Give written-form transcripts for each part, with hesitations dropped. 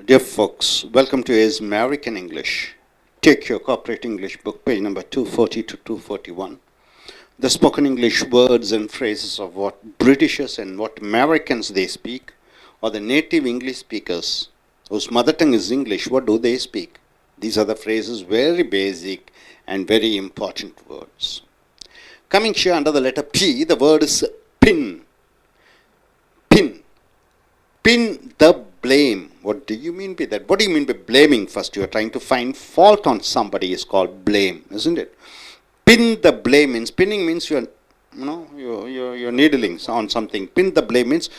Dear folks, welcome to Is American English. Take your corporate English book, page number 240 to 241. The spoken English words and phrases of what Britishers and what Americans they speak, or the native English speakers whose mother tongue is English, what do they speak? These are the phrases, very basic and very important words. Coming here under the letter P, the word is pin. Pin. Pin the blame. What do you mean by that? What do you mean by blaming? First, you are trying to find fault on somebody is called blame, isn't it? Pin the blame means, pinning means you're needling on something. Pin the blame means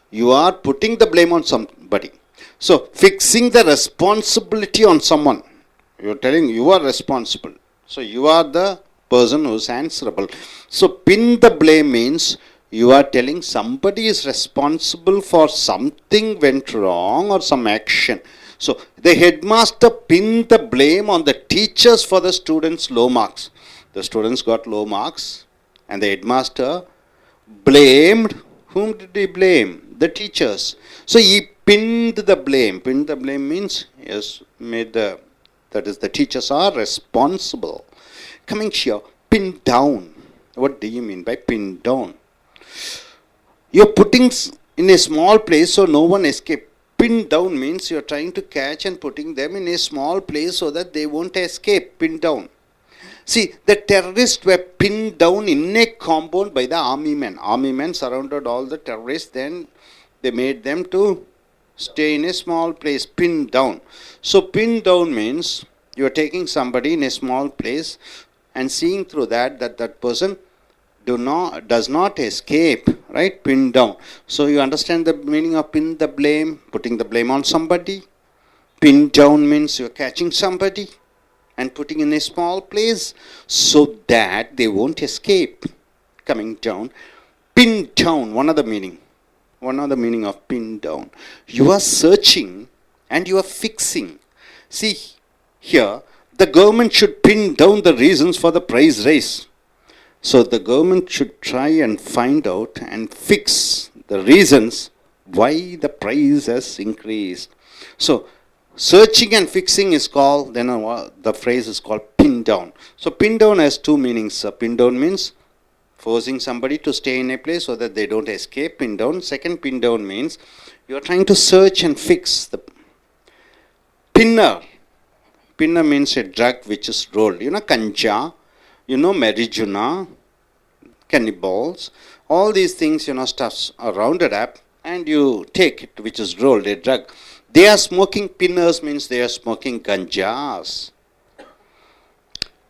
you are putting the blame on somebody. So, fixing the responsibility on someone. You're telling you are responsible. So, you are the person who's answerable. So, pin the blame means you are telling somebody is responsible for something went wrong or some action. So, the headmaster pinned the blame on the teachers for the students' low marks. The students got low marks and the headmaster blamed. Whom did he blame? The teachers. So, he pinned the blame. Pinned the blame means he has made the, that is, the teachers are responsible. Coming here, pin down. What do you mean by pin down? You're putting in a small place so no one escape. Pin down means you're trying to catch and putting them in a small place so that they won't escape. Pin down. See, the terrorists were pinned down in a compound by the army men. Army men surrounded all the terrorists, then they made them to stay in a small place, pinned down. So, pinned down means you're taking somebody in a small place and seeing through that person does not escape, right? Pin down. So you understand the meaning of pin the blame, putting the blame on somebody. Pin down means you're catching somebody and putting in a small place so that they won't escape. Coming down. Pin down, one other meaning of pin down. You are searching and you are fixing. See, here, the government should pin down the reasons for the price raise. So the government should try and find out and fix the reasons why the price has increased. So searching and fixing is called, then the phrase is called pin down. So pin down has two meanings. Pin down means forcing somebody to stay in a place so that they don't escape. Pin down. Second, pin down means you are trying to search and fix. The pinner. Pinner means a drug which is rolled. You know, ganja. You know, marijuana, cannibals, all these things, stuffs are rounded up and you take it, which is rolled, a drug. They are smoking pinners means they are smoking ganjas.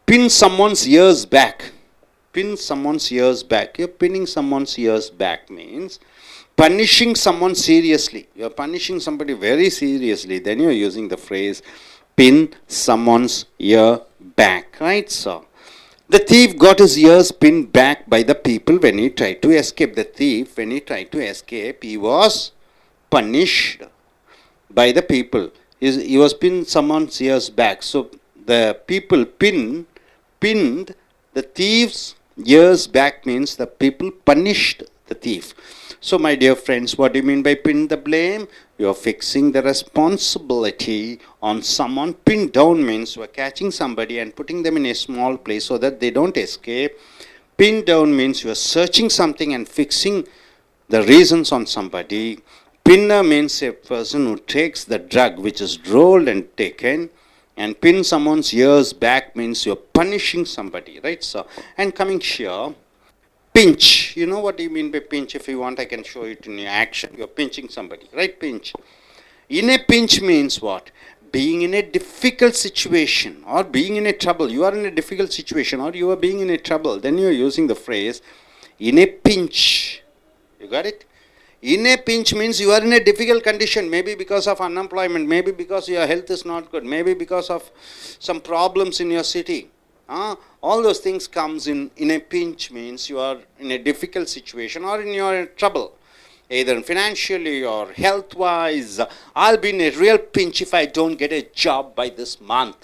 Pin someone's ears back. Pin someone's ears back. You're pinning someone's ears back means punishing someone seriously. You're punishing somebody very seriously. Then you're using the phrase pin someone's ear back. Right, so the thief got his ears pinned back by the people when he tried to escape. The thief, when he tried to escape, he was punished by the people. He was pinned someone's ears back. So the people pinned the thief's ears back means the people punished the thief. So my dear friends, what do you mean by pin the blame? You are fixing the responsibility on someone. Pin down means you are catching somebody and putting them in a small place so that they don't escape. Pin down means you are searching something and fixing the reasons on somebody. Pinner means a person who takes the drug which is rolled and taken, and pin someone's ears back means you are punishing somebody, right? So, and coming here, pinch. You know what do you mean by pinch? If you want, I can show it in your action. You're pinching somebody, right? Pinch. In a pinch means what? Being in a difficult situation or being in a trouble. You are in a difficult situation or you are being in a trouble. Then you're using the phrase in a pinch. You got it? In a pinch means you are in a difficult condition. Maybe because of unemployment. Maybe because your health is not good. Maybe because of some problems in your city. All those things comes in a pinch means you are in a difficult situation or in your trouble, either financially or health wise. I'll be in a real pinch if I don't get a job by this month.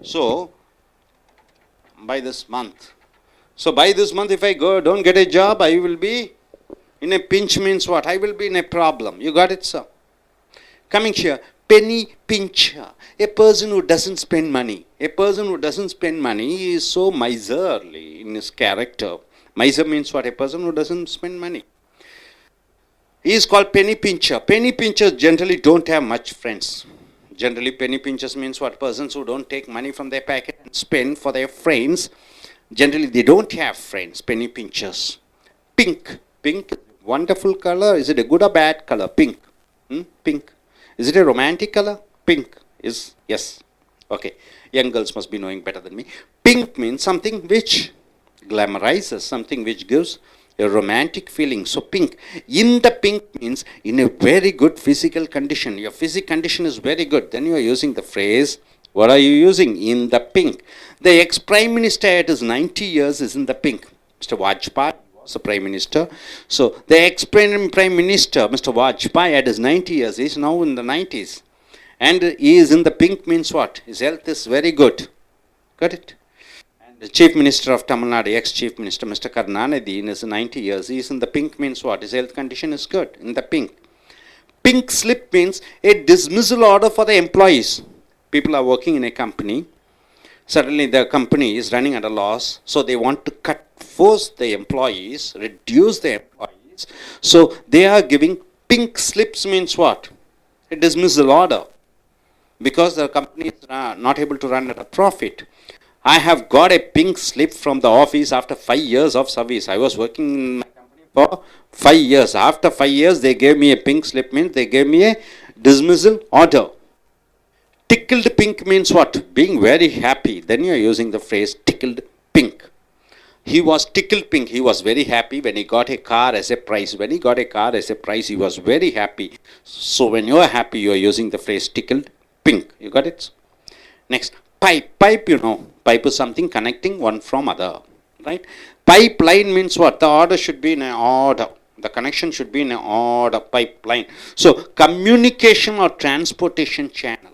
So by this month if I don't get a job, I will be in a pinch means what? I will be in a problem. You got it, sir? Coming here, penny pincher. A person who doesn't spend money. A person who doesn't spend money is so miserly in his character. Miser means what? A person who doesn't spend money. He is called penny pincher. Penny pinchers generally don't have much friends. Generally, penny pinchers means what? Persons who don't take money from their pocket and spend for their friends. Generally, they don't have friends, penny pinchers. Pink. Pink, wonderful color. Is it a good or bad color? Pink. Pink. Is it a romantic color? Pink is, yes. Okay. Young girls must be knowing better than me. Pink means something which glamorizes, something which gives a romantic feeling. So pink. In the pink means in a very good physical condition. Your physical condition is very good. Then you are using the phrase, what are you using? In the pink. The ex-prime minister at his 90 years is in the pink. Mr. Vajpayee was the prime minister. So the ex-prime minister, Mr. Vajpayee, at his 90 years, is now in the 90s. And he is in the pink means what? His health is very good. Got it? The Chief Minister of Tamil Nadu, ex-Chief Minister, Mr. Karunanidhi, in his 90 years, he is in the pink means what? His health condition is good, in the pink. Pink slip means a dismissal order for the employees. People are working in a company. Suddenly the company is running at a loss, so they want to force the employees, reduce the employees. So they are giving pink slips means what? A dismissal order. Because the company is not able to run at a profit. I have got a pink slip from the office after 5 years of service. I was working in my company for 5 years. After 5 years, they gave me a pink slip, means they gave me a dismissal order. Tickled pink means what? Being very happy. Then you are using the phrase tickled pink. He was tickled pink. He was very happy when he got a car as a prize. When he got a car as a prize, he was very happy. So when you are happy, you are using the phrase tickled pink. You got it? Next, pipe. Pipe, you know. Pipe is something connecting one from other, right? Pipeline means what? The order should be in an order. The connection should be in an order, pipeline. So, communication or transportation channel.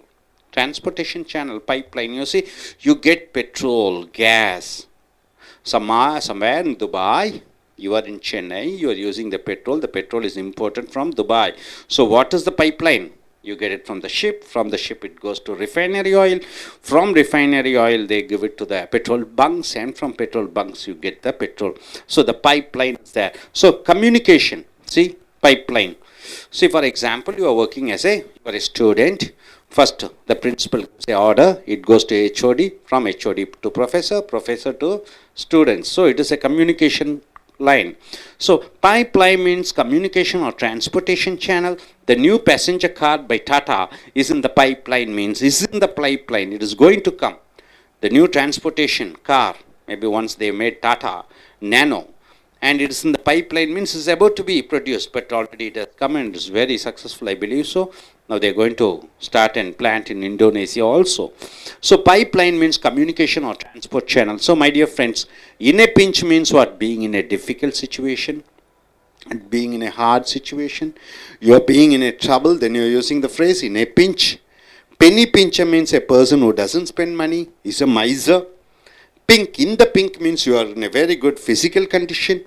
Transportation channel, pipeline. You see, you get petrol, gas. Somewhere in Dubai, you are in Chennai, you are using the petrol. The petrol is imported from Dubai. So, what is the pipeline? You get it from the ship it goes to refinery oil, from refinery oil they give it to the petrol bunks, and from petrol bunks you get the petrol. So the pipeline is there. So communication, see, pipeline. See, for example, you are working as a student. First, the principal gives an order, it goes to HOD, from HOD to professor, professor to students. So it is a communication line. So pipeline means communication or transportation channel. The new passenger car by Tata is in the pipeline, means is in the pipeline. It is going to come. The new transportation car, maybe once they made Tata Nano, and it is in the pipeline means it's about to be produced, but already it has come and is very successful, I believe so. Now they are going to start and plant in Indonesia also. So pipeline means communication or transport channel. So my dear friends, in a pinch means what? Being in a difficult situation and being in a hard situation. You are being in a trouble, then you are using the phrase in a pinch. Penny pincher means a person who doesn't spend money, is a miser. Pink, in the pink means you are in a very good physical condition.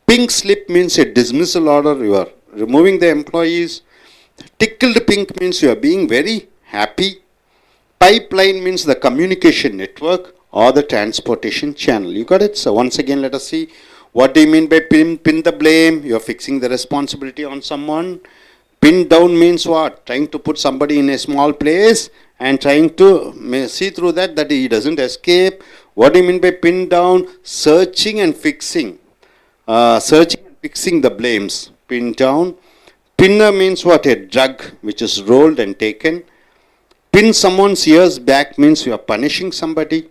Pink slip means a dismissal order, you are removing the employees. Tickled pink means you are being very happy. Pipeline means the communication network or the transportation channel. You got it? So once again, let us see. What do you mean by pin the blame? You are fixing the responsibility on someone. Pin down means what? Trying to put somebody in a small place and trying to see through that he doesn't escape. What do you mean by pin down? Searching and fixing. Searching and fixing the blames. Pin down. Pinner means what? A drug which is rolled and taken. Pin someone's ears back means you are punishing somebody.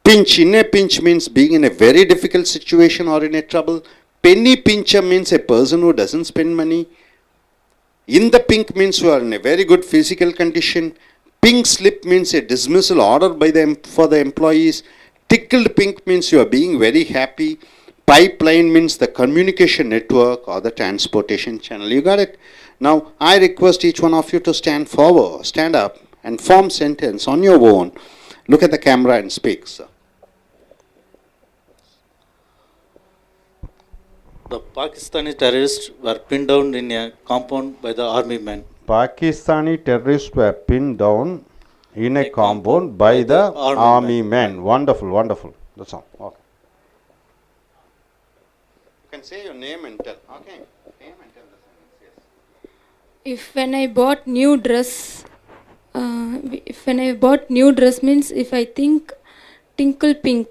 Pinch, in a pinch means being in a very difficult situation or in a trouble. Penny pincher means a person who doesn't spend money. In the pink means you are in a very good physical condition. Pink slip means a dismissal order for the employees. Tickled pink means you are being very happy. Pipeline means the communication network or the transportation channel. You got it? Now, I request each one of you to stand up and form sentence on your own. Look at the camera and speak, sir. The Pakistani terrorists were pinned down in a compound by the army men. Pakistani terrorists were pinned down in a compound by the army men. Wonderful, wonderful. That's all. Okay. You can say your name and tell. Okay. Name and tell the sentence. Yes. If when I bought new dress, if when I bought new dress means if I think tinkle pink.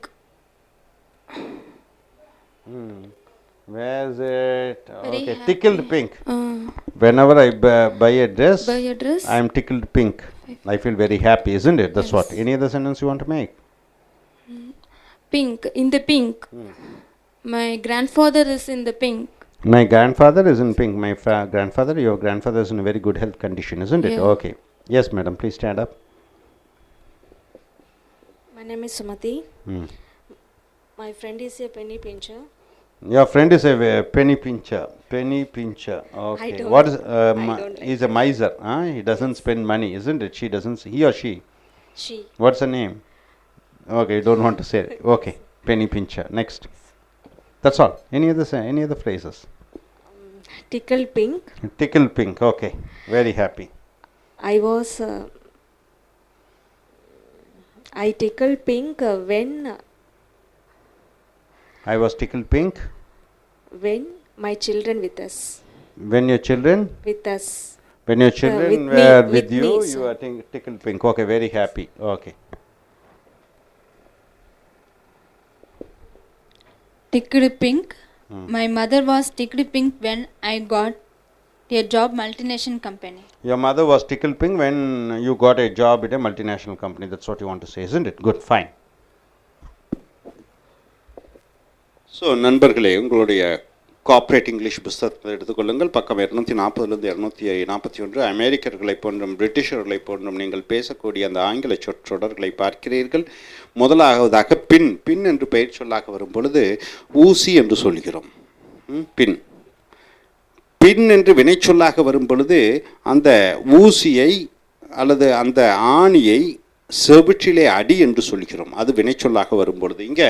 Where's it? Very Okay, happy. tickled pink. Whenever I buy a dress, Buy a dress. I am tickled pink. I feel very happy, isn't it? That's what. Any other sentence you want to make? Pink, in the pink. My grandfather is in the pink. My grandfather is in pink. My grandfather, your grandfather is in a very good health condition, isn't it? Yeah. Okay. Yes, madam, please stand up. My name is Sumati. Hmm. My friend is a penny pincher. Your friend is a penny pincher. Penny pincher. Okay. don't- What is don't like he's a miser? Huh? He doesn't spend money, isn't it? She doesn't. He or she? She. What's her name? Okay, you don't want to say it. Okay, penny pincher. Next. That's all. Any other phrases? Tickle pink. Tickle pink. Okay, very happy. I tickled pink when I was tickled pink my children with us. when your children With us. when your children with me- were with with you. me, You sir. were tickled pink. Okay, very happy. Okay. Tickled pink. My mother was tickled pink when I got a job multinational company. Your mother was tickled pink when you got a job at a multinational company. That's what you want to say, isn't it? Good, fine. So நண்பர்களே, உங்களுடைய corporate English புஸ்தகத்தை எடுத்துக்கொள்ளுங்கள். பக்கம் 240 241. அமெரிக்கர்களைப் போன்றும் பிரிட்டிஷர்களைப் போன்றும் நீங்கள் பேசக்கூடிய அந்த ஆங்கில சொற்றொடர்களை பார்க்கிறீர்கள். முதலாவதாக பின். பின் என்று பெயர் சொல்லாக வரும் பொழுது ஊசி என்று சொல்கிறோம். பின். பின் என்று வினைச்சொல்லாக வரும் பொழுது அந்த ஊசியை அல்லது அந்த ஆணியை செவிற்றிலே அடி என்று சொல்கிறோம். அது வினைச்சொல்லாக வரும் பொழுது இங்கே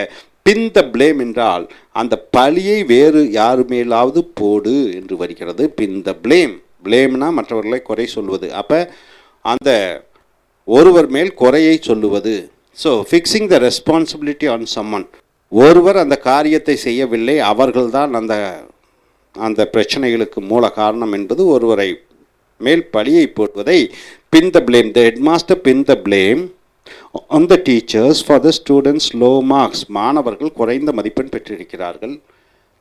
பின் த பிளேம் என்றால் அந்த பழியை வேறு யாரு மேலாவது போடு என்று வருகிறது. பின் த பிளேம். பிளேம்னா மற்றவர்களை குறை சொல்வது. அப்போ அந்த ஒருவர் மேல் குறையை சொல்லுவது. So fixing the responsibility on someone. ஒருவர் அந்த காரியத்தை செய்யவில்லை, அவர்கள்தான் அந்த பிரச்சனைகளுக்கு மூல காரணம் என்பது ஒருவரை மேல் பழியை போடுவதை pin the blame. The headmaster pin the blame on the teachers for the students low marks. மாணவர்கள் குறைந்த மதிப்பெண் பெற்றிருக்கிறார்கள்.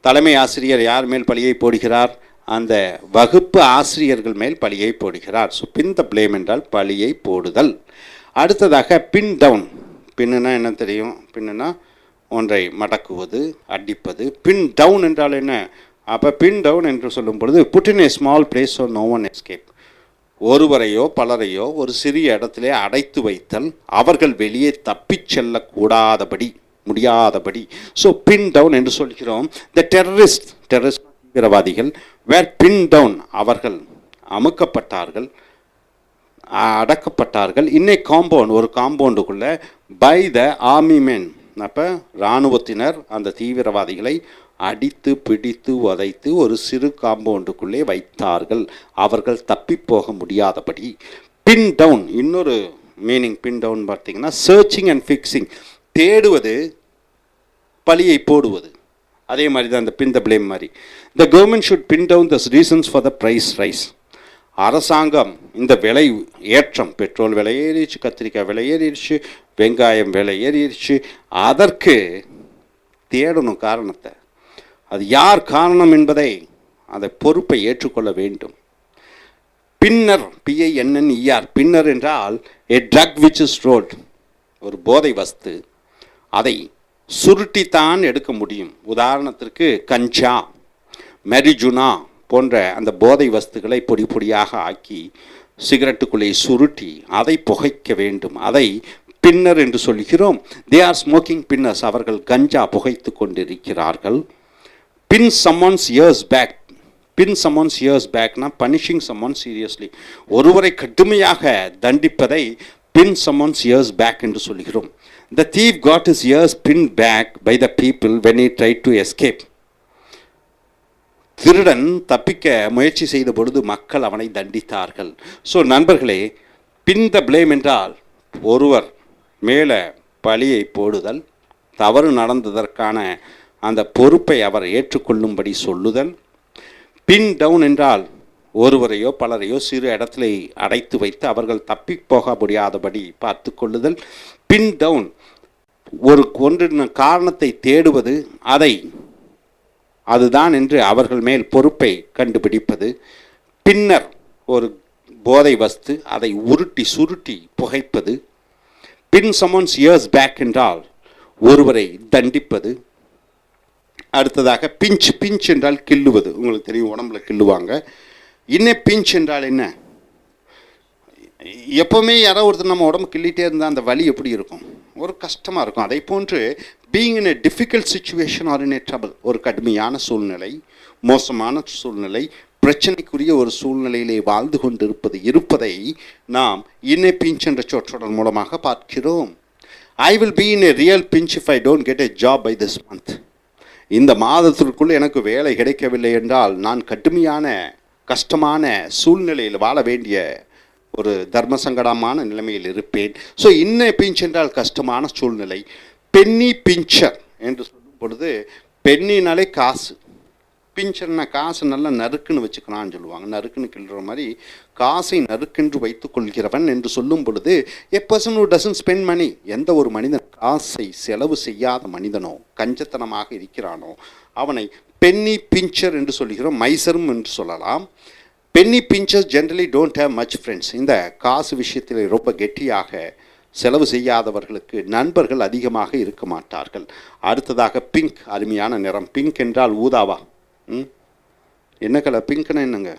தலைமை ஆசிரியர் யார் மேல் பழியை போடுகிறார்? அந்த வகுப்பு ஆசிரியர்கள் மேல் பழியை போடுகிறார். ஸோ பின் த பிளேம் என்றால் பழியை போடுதல். அடுத்ததாக பின் டவுன். பின்னுனா என்ன தெரியும்? பின்னுனா ஒன்றை மடக்குவது, அடிப்பது. பின் டவுன் என்றால் என்ன? அப்போ பின் டவுன் என்று சொல்லும் பொழுது put in a small place so no one escape. ஒருவரையோ பலரையோ ஒரு சிறிய இடத்திலே அடைத்து வைத்தல், அவர்கள் வெளியே தப்பிச் செல்லக்கூடாதபடி முடியாதபடி. ஸோ பின் டவுன் என்று சொல்கிறோம். த டெரரிஸ்ட் தீவிரவாதிகள் வேர் பின் டவுன், அவர்கள் அமுக்கப்பட்டார்கள், அடக்கப்பட்டார்கள். இன்னே காம்பவுண்ட், ஒரு காம்பவுண்டுக்குள்ளே பை த ஆர்மி மென். அப்போ இராணுவத்தினர் அந்த தீவிரவாதிகளை அடித்து பிடித்து உதைத்து ஒரு சிறு காம்பவுண்டுக்குள்ளே வைத்தார்கள், அவர்கள் தப்பி போக முடியாதபடி. பின் டவுன் இன்னொரு மீனிங். பின் டவுன் பார்த்தீங்கன்னா சர்ச்சிங் அண்ட் ஃபிக்ஸிங். தேடுவது, பழியை போடுவது. அதே மாதிரி தான் இந்த பின் த பிளேம் மாதிரி. The government should pin down the reasons for the price rise. அரசாங்கம் இந்த விலை ஏற்றம், பெட்ரோல் விலை ஏறிடுச்சு, கத்திரிக்காய் விலை ஏறிடுச்சு, வெங்காயம் விலை ஏறிடுச்சு, அதற்கு தேடணும் காரணத்தை. அது யார் காரணம் என்பதை அந்த பொறுப்பை ஏற்றுக்கொள்ள வேண்டும். பின்னர், PINNER. பின்னர் என்றால் a drug which is rolled. ஒரு போதை வஸ்து, அதை சுருட்டித்தான் எடுக்க முடியும். உதாரணத்திற்கு கஞ்சா, மெரிஜுனா போன்ற அந்த போதை வஸ்துக்களை பொடி பொடியாக ஆக்கி சிகரெட்டுக்குள்ளே சுருட்டி அதை புகைக்க வேண்டும். அதை பின்னர் என்று சொல்கிறோம். They are smoking pinners. அவர்கள் கஞ்சா புகைத்து கொண்டிருக்கிறார்கள். Pin someone's ears back. Pin someone's ears back னா punishing someone seriously. ஒருவரை கடுமையாக தண்டிப்பதை pin someone's ears back என்று சொல்கிறோம். The thief got his ears pinned back by the people when he tried to escape. திருடன் தப்பிக்க முயற்சி செய்த பொழுது மக்கள் அவனை தண்டித்தார்கள். ஸோ நண்பர்களே, பின் த பிளேம் என்றால் ஒருவர் மேலே பழியை போடுதல், தவறு நடந்ததற்கான அந்த பொறுப்பை அவர் ஏற்றுக்கொள்ளும்படி சொல்லுதல். பின் டவுன் என்றால் ஒருவரையோ பலரையோ சிறு இடத்துல அடைத்து வைத்து அவர்கள் தப்பி போக முடியாதபடி பார்த்து கொள்ளுதல். பின் டவுன் ஒன்றின் காரணத்தை தேடுவது, அதை அதுதான் என்று அவர்கள் மேல் பொறுப்பை கண்டுபிடிப்பது. பின்னர் ஒரு போதை வஸ்து, அதை உருட்டி சுருட்டி புகைப்பது. பின் சமோன்ஸ் இயர்ஸ் பேக் என்றால் ஒருவரை தண்டிப்பது. அடுத்ததாக பிஞ்ச், பிஞ்ச் என்றால் கிள்ளுவது. உங்களுக்கு தெரியும், உடம்புல கிள்ளுவாங்க. இன்னும் பிஞ்ச் என்றால் என்ன? எப்போவுமே யாரோ ஒருத்தர் நம்ம உடம்பு கிள்ளிகிட்டே இருந்தால் அந்த வலி எப்படி இருக்கும்? ஒரு கஷ்டமாக இருக்கும். அதை போன்று being in a difficult situation or in a trouble, ஒரு கடுமையான சூழ்நிலை, மோசமான சூழ்நிலை, பிரச்சனைக்குரிய ஒரு சூழ்நிலையிலே வாழ்ந்து இருப்பதை நாம் இன்னே பிஞ்ச் என்ற சொற்றொடர் மூலமாக பார்க்கிறோம். I will be in a real pinch if I don't get a job by this month. இந்த மாதத்திற்குள் எனக்கு வேலை கிடைக்கவில்லை என்றால் நான் கடுமையான கஷ்டமான சூழ்நிலையில் வாழ வேண்டிய ஒரு தர்ம சங்கடமான நிலைமையில் இருப்பேன். ஸோ இன்ன பிஞ்ச் என்றால் கஷ்டமான சூழ்நிலை. பென்னி பிஞ்சர் என்று சொல்லும் பொழுது, பென்னினாலே காசு, பிஞ்சர்னா காசு நல்லா நறுக்குன்னு வச்சுக்கலான்னு சொல்லுவாங்க. நறுக்குன்னு கிள்ளுற மாதிரி காசை நறுக்கென்று வைத்துக் கொள்கிறவன் என்று சொல்லும் பொழுது, a person who doesn't spend money, எந்த ஒரு மனிதன் காசை செலவு செய்யாத மனிதனோ கஞ்சத்தனமாக இருக்கிறானோ அவனை பென்னி பிஞ்சர் என்று சொல்கிறோம். மைசரும் என்று சொல்லலாம். Penny pinchers generally don't have much friends. இந்த காசு விஷயத்தில் ரொம்ப கெட்டியாக செலவு செய்யாதவர்களுக்கு நண்பர்கள் அதிகமாக இருக்க மாட்டார்கள். அடுத்ததாக பிங்க், அருமையான நிறம். பிங்க் என்றால் ஊதாவா? என்ன கலர்? பிங்க்னா என்னங்க?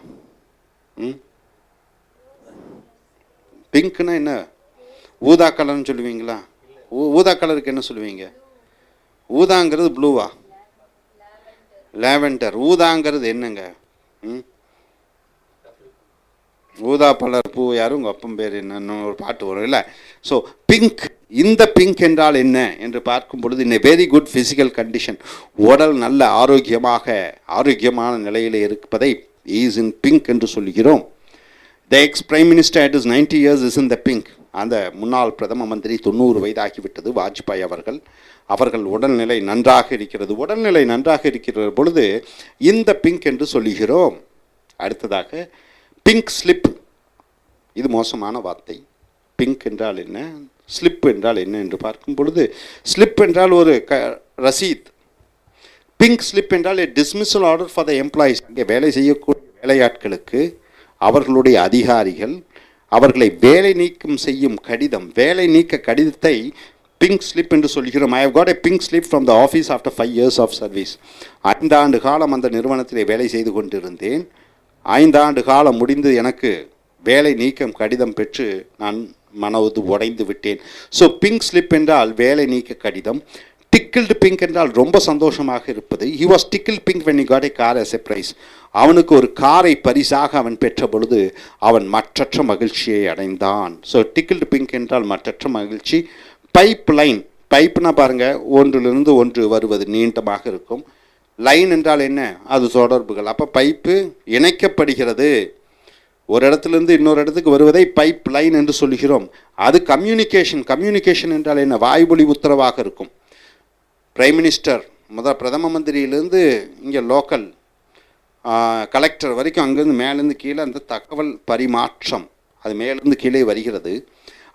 பிங்க்னா என்ன? ஊதா கலர்னு சொல்லுவீங்களா? ஊதா கலருக்கு என்ன சொல்லுவீங்க? ஊதாங்கிறது ப்ளூவா? லாவெண்டர். ஊதாங்கிறது என்னங்க? ஊதா பலர் பூ யாரும் உங்கள் அப்பம் பேர் என்னன்னு ஒரு பாட்டு வரும் இல்லை? ஸோ பிங்க், இந்த பிங்க் என்றால் என்ன என்று பார்க்கும் பொழுது, in a very good physical condition, உடல் நல்ல ஆரோக்கியமான நிலையில் இருப்பதை இஸ் இன் பிங்க் என்று சொல்கிறோம். The ex prime minister at is 90 years is in the pink. அந்த முன்னாள் பிரதம மந்திரி 90 வயதாகிவிட்டது, வாஜ்பாய் அவர்கள் உடல்நிலை நன்றாக இருக்கிறது. உடல்நிலை நன்றாக இருக்கிற பொழுது இந்த பிங்க் என்று சொல்லுகிறோம். அடுத்ததாக பிங்க் ஸ்லிப். இது மோசமான வார்த்தை. பிங்க் என்றால் என்ன, ஸ்லிப் என்றால் என்ன என்று பார்க்கும் பொழுது, ஸ்லிப் என்றால் ஒரு ரசீத். பிங்க் ஸ்லிப் என்றால் a dismissal order for the employees. அங்கே வேலை செய்யக்கூடிய வேலையாட்களுக்கு அவர்களுடைய அதிகாரிகள் அவர்களை வேலை நீக்கம் செய்யும் கடிதம், வேலை நீக்க கடிதத்தை பிங்க் ஸ்லிப் என்று சொல்கிறோம். I have got a pink slip from the office after 5 years of service. 5 ஆண்டு காலம் அந்த நிறுவனத்திலே வேலை செய்து கொண்டிருந்தேன். 5 ஆண்டு காலம் முடிந்து எனக்கு வேலை நீக்கம் கடிதம் பெற்று நான் மனது உடைந்து விட்டேன். ஸோ பிங்க் ஸ்லிப் என்றால் வேலை நீக்க கடிதம். டிக்கிள்டு பிங்க் என்றால் ரொம்ப சந்தோஷமாக இருப்பது. He was டிக்கிள் pink when he got a car as a prize. அவனுக்கு ஒரு காரை பரிசாக அவன் பெற்ற பொழுது அவன் மற்றற்ற மகிழ்ச்சியை அடைந்தான். ஸோ டிக்கிள்டு பிங்க் என்றால் மற்றற்ற மகிழ்ச்சி. பைப் லைன், பைப்னா பாருங்கள், ஒன்றிலிருந்து ஒன்று வருவது நீண்டமாக இருக்கும். லைன் என்றால் என்ன? அது தொடர்புகள். அப்போ பைப்பு இணைக்கப்படுகிறது, ஒரு இடத்துலேருந்து இன்னொரு இடத்துக்கு வருவதை பைப் லைன் என்று சொல்கிறோம். அது கம்யூனிகேஷன். கம்யூனிகேஷன் என்றால் என்ன? வாய்மொழி உத்தரவாக இருக்கும். பிரைம் மினிஸ்டர் பிரதம மந்திரியிலேருந்து இங்கே லோக்கல் கலெக்டர் வரைக்கும், அங்கேருந்து மேலேருந்து கீழே அந்த தகவல் பரிமாற்றம் அது மேலேருந்து கீழே வருகிறது.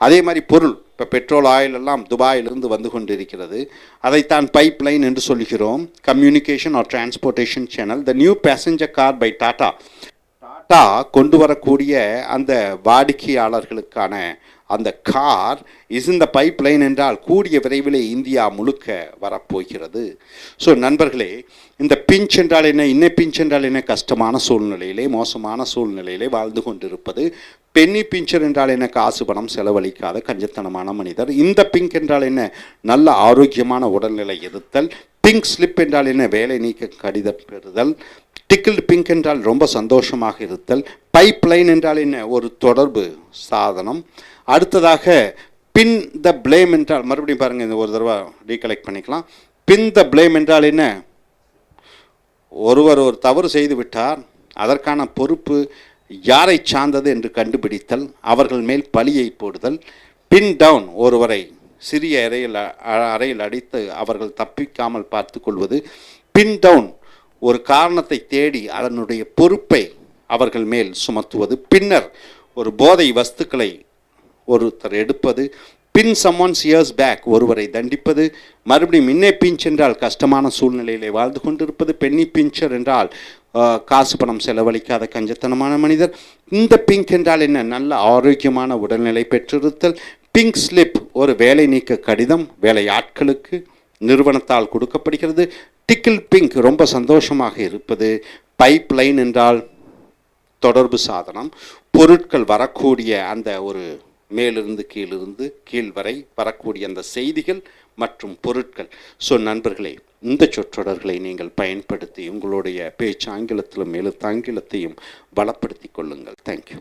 அதே மாதிரி பொருள், இப்போ பெட்ரோல் ஆயில் எல்லாம் துபாயிலிருந்து வந்து கொண்டிருக்கிறது, அதைத்தான் பைப் லைன் என்று சொல்கிறோம். Communication or transportation channel. The new passenger car by Tata கொண்டு வரக்கூடிய அந்த வாடிக்கையாளர்களுக்கான அந்த கார் இஸ் இந்த பைப் லைன் என்றால் கூடிய விரைவில் இந்தியா முழுக்க வரப்போகிறது. ஸோ நண்பர்களே, இந்த பிஞ்ச் என்றால் என்ன, இன்ன பிஞ்ச் என்றால் என்ன? கஷ்டமான சூழ்நிலையிலே, மோசமான சூழ்நிலையிலே வாழ்ந்து கொண்டிருப்பது. பென்னி பிஞ்சர் என்றால் என்ன? காசு பணம் செலவழிக்காத கஞ்சத்தனமான மனிதர். இந்த பிங்க் என்றால் என்ன? நல்ல ஆரோக்கியமான உடல்நிலை இருத்தல். பிங்க் ஸ்லிப் என்றால் என்ன? வேலை நீக்க கடிதம் பெறுதல். டிக்கிள்டு பிங்க் என்றால் ரொம்ப சந்தோஷமாக இருத்தல். பைப் லைன் என்றால் என்ன? ஒரு தொடர்பு சாதனம். அடுத்ததாக பின் த பிளேம் என்றால், மறுபடியும் பாருங்கள், இந்த ஒரு தடவை ரீகலெக்ட் பண்ணிக்கலாம். பின் த பிளேம் என்றால் என்ன? ஒருவர் ஒரு தவறு செய்து விட்டார், அதற்கான பொறுப்பு யாரை சார்ந்தது என்று கண்டுபிடித்தல், அவர்கள் மேல் பழியை போடுதல், பின் டவுன் ஒருவரை சிறிய அறையில் அடித்து அவர்கள் தப்பிக்காமல் பார்த்து கொள்வது, பின் டவுன் ஒரு காரணத்தை தேடி அதனுடைய பொறுப்பை அவர்கள் மேல் சுமத்துவது, பின்னர் ஒரு போதை வஸ்துக்களை ஒருத்தர் எடுப்பது, பின் சம்மோன்ஸ் இயர்ஸ் பேக் ஒருவரை தண்டிப்பது, மறுபடியும் இன்னே பிஞ்ச் என்றால் கஷ்டமான சூழ்நிலையிலே வாழ்ந்து கொண்டிருப்பது, பென்னி பிஞ்சர் என்றால் காசு பணம் செலவழிக்காத கஞ்சத்தனமான மனிதர். இந்த பிங்க் என்றால் என்ன? நல்ல ஆரோக்கியமான உடல்நிலை பெற்றிருத்தல். பிங்க் ஸ்லிப் ஒரு வேலை நீக்க கடிதம் வேலை ஆட்களுக்கு நிறுவனத்தால் கொடுக்கப்படுகிறது. டிக்கிள் பிங்க் ரொம்ப சந்தோஷமாக இருப்பது. பைப் லைன் என்றால் தொடர்பு சாதனம், பொருட்கள் வரக்கூடிய அந்த ஒரு மேலிருந்து கீழ் வரை வரக்கூடிய அந்த செய்திகள் மற்றும் பொருட்கள். ஸோ நண்பர்களே, இந்த சொற்றொடர்களை நீங்கள் பயன்படுத்தி உங்களுடைய பேச்சு ஆங்கிலத்திலும் எழுத்தாங்கிலத்தையும் பலப்படுத்தி கொள்ளுங்கள். தேங்க்யூ.